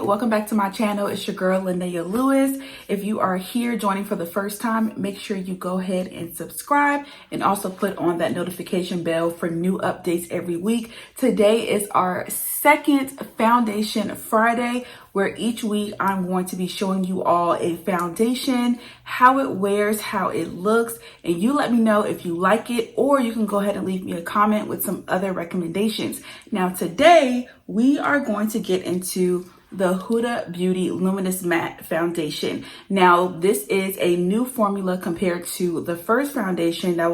welcome back to my channel. It's your girl Lanaya Lewis. If you are here joining for the first time, make sure you go ahead and subscribe and also put on that notification bell for new updates every week. Today is our second Foundation Friday, where each week I'm going to be showing you all a foundation, how it wears, how it looks, and you let me know if you like it, or you can go ahead and leave me a comment with some other recommendations. Now today we are going to get into the Huda Beauty Luminous Matte Foundation. Now, this is a new formula compared to the first foundation that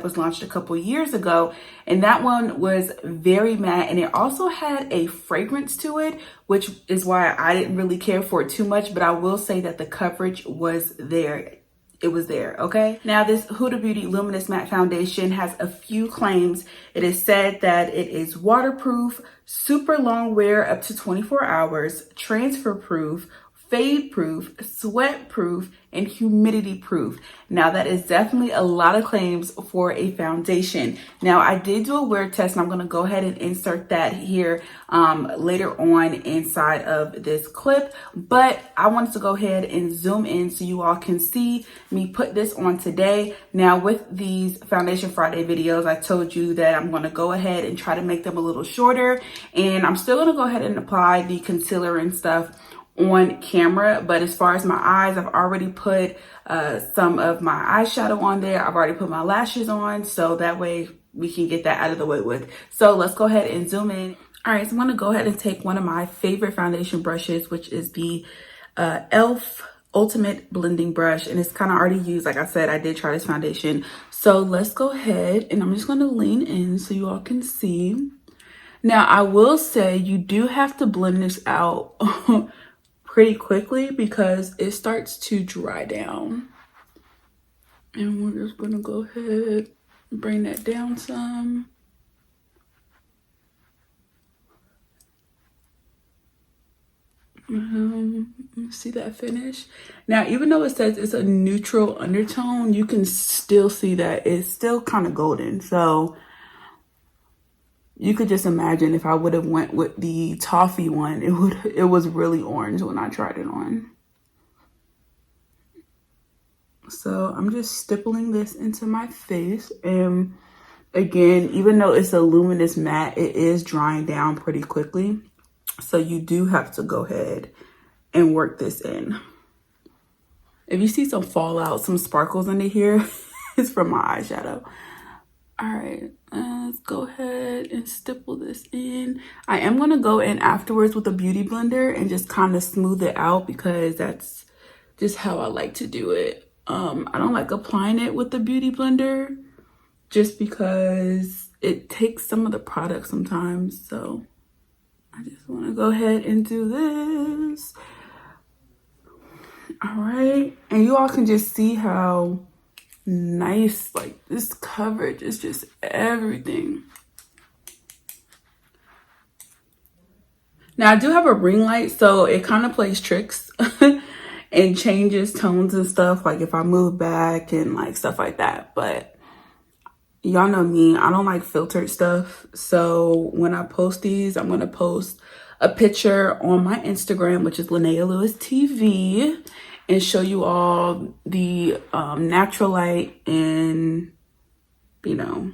was launched a couple years ago. And that one was very matte, and it also had a fragrance to it, which is why I didn't really care for it too much. But I will say that the coverage was there. It was there, okay? Now, this Huda Beauty Luminous Matte Foundation has a few claims. It is said that it is waterproof, super long wear up to 24 hours, transfer proof, fade proof, sweat proof, and humidity proof. Now, that is definitely a lot of claims for a foundation. Now, I did do a wear test, and I'm gonna go ahead and insert that here later on inside of this clip. But I wanted to go ahead and zoom in so you all can see me put this on today. Now, with these Foundation Friday videos, I told you that I'm gonna go ahead and try to make them a little shorter. And I'm still gonna go ahead and apply the concealer and stuff on camera, but as far as my eyes, I've already put some of my eyeshadow on there. I've already put my lashes on, so that way we can get that out of the way with. So let's go ahead and zoom in. All right, so I'm gonna go ahead and take one of my favorite foundation brushes, which is the e.l.f. Ultimate Blending Brush, and it's kind of already used. Like I said, I did try this foundation. So let's go ahead, and I'm just gonna lean in so you all can see. Now, I will say you do have to blend this out pretty quickly because it starts to dry down. And we're just gonna go ahead and bring that down some. See that finish? Now, even though it says it's a neutral undertone, you can still see that it's still kind of golden. So you could just imagine if I would have went with the toffee one, it was really orange when I tried it on. So I'm just stippling this into my face. And again, even though it's a luminous matte, it is drying down pretty quickly. So you do have to go ahead and work this in. If you see some fallout, some sparkles under here, it's from my eyeshadow. All right, let's go ahead and stipple this in. I am going to go in afterwards with a beauty blender and just kind of smooth it out because that's just how I like to do it. I don't like applying it with the beauty blender just because it takes some of the product sometimes. So I just want to go ahead and do this. All right, and you all can just see how nice, like this coverage is just everything. Now I do have a ring light, so it kind of plays tricks and changes tones and stuff, like if I move back and like stuff like that. But y'all know me, I don't like filtered stuff. So when I post these, I'm gonna post a picture on my Instagram, which is Lanaya Lewis TV, and show you all the natural light and, you know,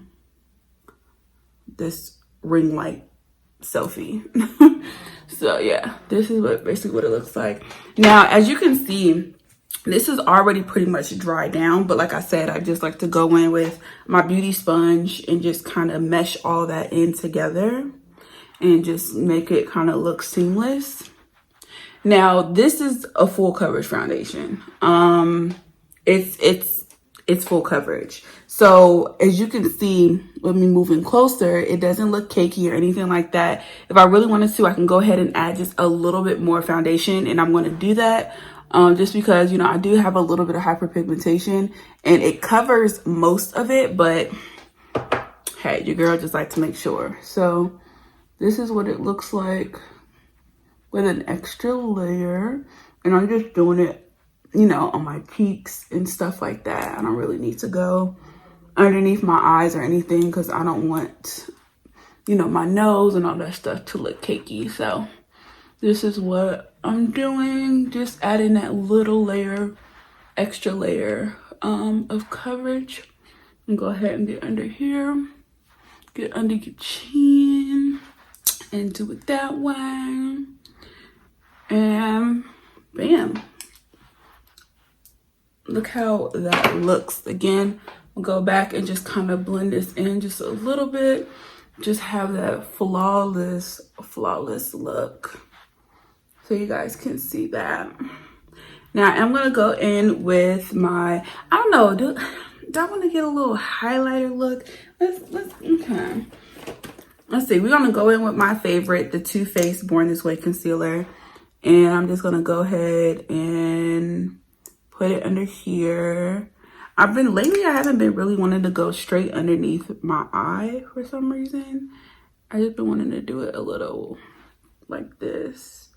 this ring light selfie. So yeah, this is basically what it looks like. Now, as you can see, this is already pretty much dried down, but like I said, I just like to go in with my beauty sponge and just kind of mesh all that in together and just make it kind of look seamless. Now, this is a full coverage foundation. It's full coverage. So as you can see with me moving closer, it doesn't look cakey or anything like that. If I really wanted to, I can go ahead and add just a little bit more foundation, and I'm going to do that just because, you know, I do have a little bit of hyperpigmentation and it covers most of it, but hey, your girl just like to make sure. So this is what it looks like with an extra layer, and I'm just doing it, you know, on my cheeks and stuff like that. I don't really need to go underneath my eyes or anything because I don't want, you know, my nose and all that stuff to look cakey. So this is what I'm doing. Just adding that little layer, extra layer of coverage. And go ahead and get under here, get under your chin, and do it that way. And bam. Look how that looks. Again, we'll go back and just kind of blend this in just a little bit. Just have that flawless look. So you guys can see that. Now I'm gonna go in with my, I don't know, do I want to get a little highlighter look? Okay. Let's see, we're gonna go in with my favorite, the Too Faced Born This Way concealer. And I'm just gonna go ahead and put it under here. Lately I haven't been really wanting to go straight underneath my eye for some reason. I just been wanting to do it a little like this.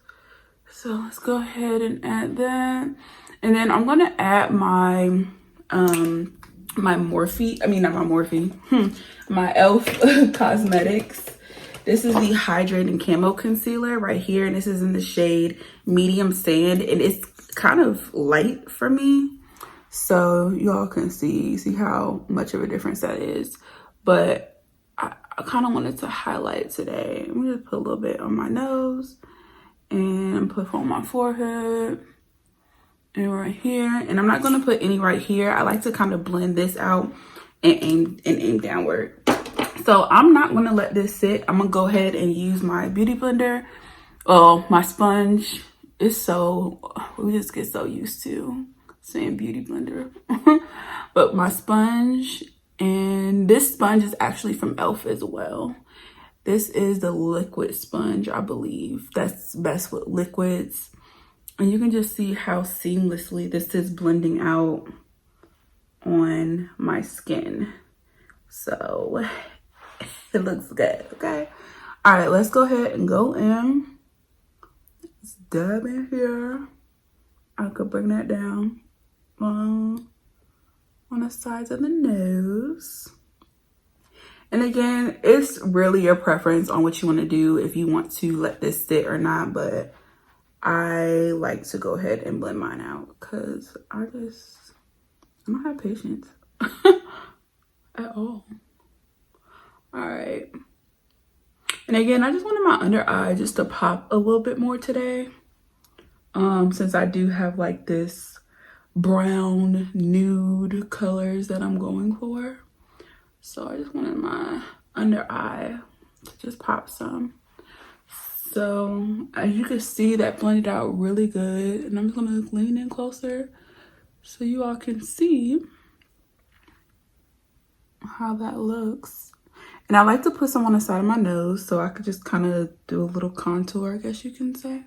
So let's go ahead and add that. And then I'm gonna add my my e.l.f. Cosmetics. This is the Hydrating Camo Concealer right here, and this is in the shade Medium Sand, and it's kind of light for me, so y'all can see how much of a difference that is. But I kind of wanted to highlight it today. I'm gonna put a little bit on my nose and put on my forehead and right here. And I'm not gonna put any right here. I like to kind of blend this out and aim downward. So I'm not gonna let this sit. I'm gonna go ahead and use my beauty blender. Oh, my sponge. We just get so used to saying beauty blender. But my sponge, and this sponge is actually from e.l.f. as well. This is the liquid sponge, I believe. That's best with liquids. And you can just see how seamlessly this is blending out on my skin. So it looks good, okay? All right, let's go ahead and go in. Let's dab in here. I could bring that down on the sides of the nose. And again, it's really your preference on what you want to do, if you want to let this sit or not. But I like to go ahead and blend mine out because I don't have patience at all. All right. And again, I just wanted my under eye just to pop a little bit more today. Since I do have like this brown nude colors that I'm going for. So I just wanted my under eye to just pop some. So as you can see, that blended out really good. And I'm just gonna lean in closer so you all can see how that looks. And I like to put some on the side of my nose so I could just kind of do a little contour, I guess you can say.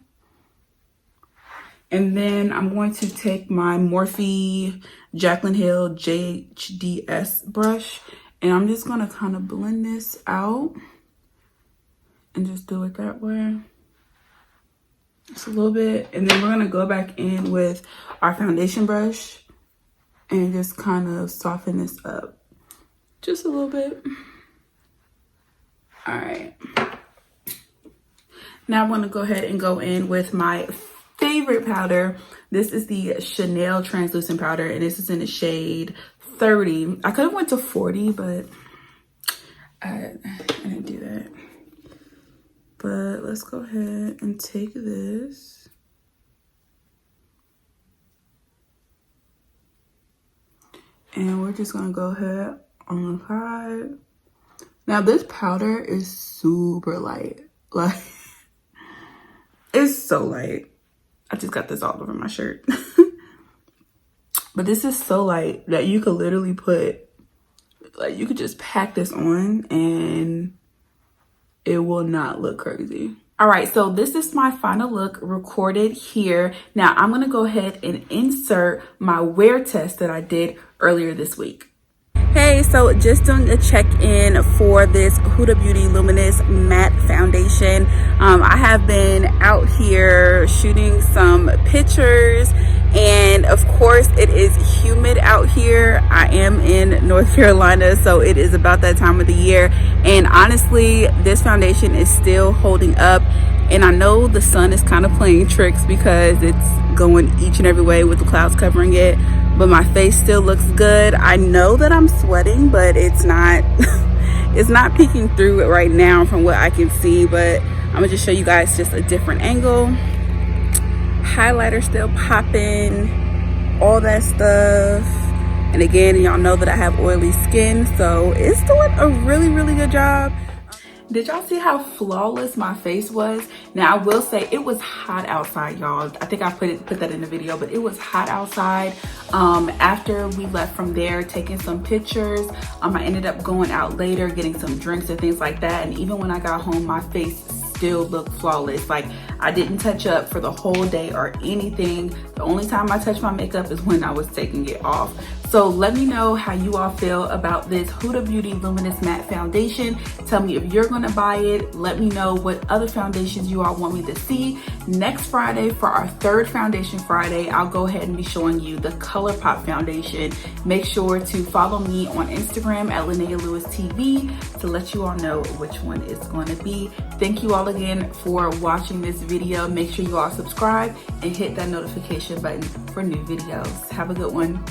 And then I'm going to take my Morphe Jaclyn Hill JHDS brush, and I'm just going to kind of blend this out and just do it that way. Just a little bit. And then we're going to go back in with our foundation brush and just kind of soften this up just a little bit. All right. Now I'm going to go ahead and go in with my favorite powder. This is the Chanel translucent powder, and this is in the shade 30. I could have went to 40, but I didn't do that. But let's go ahead and take this. And we're just gonna go ahead on the side. Now this powder is super light. Like, it's so light. I just got this all over my shirt. But this is so light that you could literally put, like, you could just pack this on and it will not look crazy. All right, so this is my final look recorded here. Now I'm gonna go ahead and insert my wear test that I did earlier this week. Hey, so just doing a check-in for this Huda Beauty Luminous Matte Foundation. I have been out here shooting some pictures, and of course it is humid out here. I am in North Carolina, so it is about that time of the year. And honestly, this foundation is still holding up. And I know the sun is kind of playing tricks because it's going each and every way with the clouds covering it, but my face still looks good. I know that I'm sweating, but it's not it's not peeking through it right now from what I can see. But I'm gonna just show you guys just a different angle. Highlighter still popping, all that stuff. And again, y'all know that I have oily skin, so it's doing a really, really good job. Did y'all see how flawless my face was? Now I will say it was hot outside, y'all. I think I put that in the video, but it was hot outside. After we left from there, taking some pictures, I ended up going out later, getting some drinks and things like that. And even when I got home, my face still looked flawless. Like, I didn't touch up for the whole day or anything. The only time I touched my makeup is when I was taking it off. So let me know how you all feel about this Huda Beauty Luminous Matte Foundation. Tell me if you're gonna buy it. Let me know what other foundations you all want me to see. Next Friday, for our third Foundation Friday, I'll go ahead and be showing you the ColourPop foundation. Make sure to follow me on Instagram at Lanaya Lewis TV to let you all know which one it's going to be. Thank you all again for watching this video. Make sure you all subscribe and hit that notification button for new videos. Have a good one.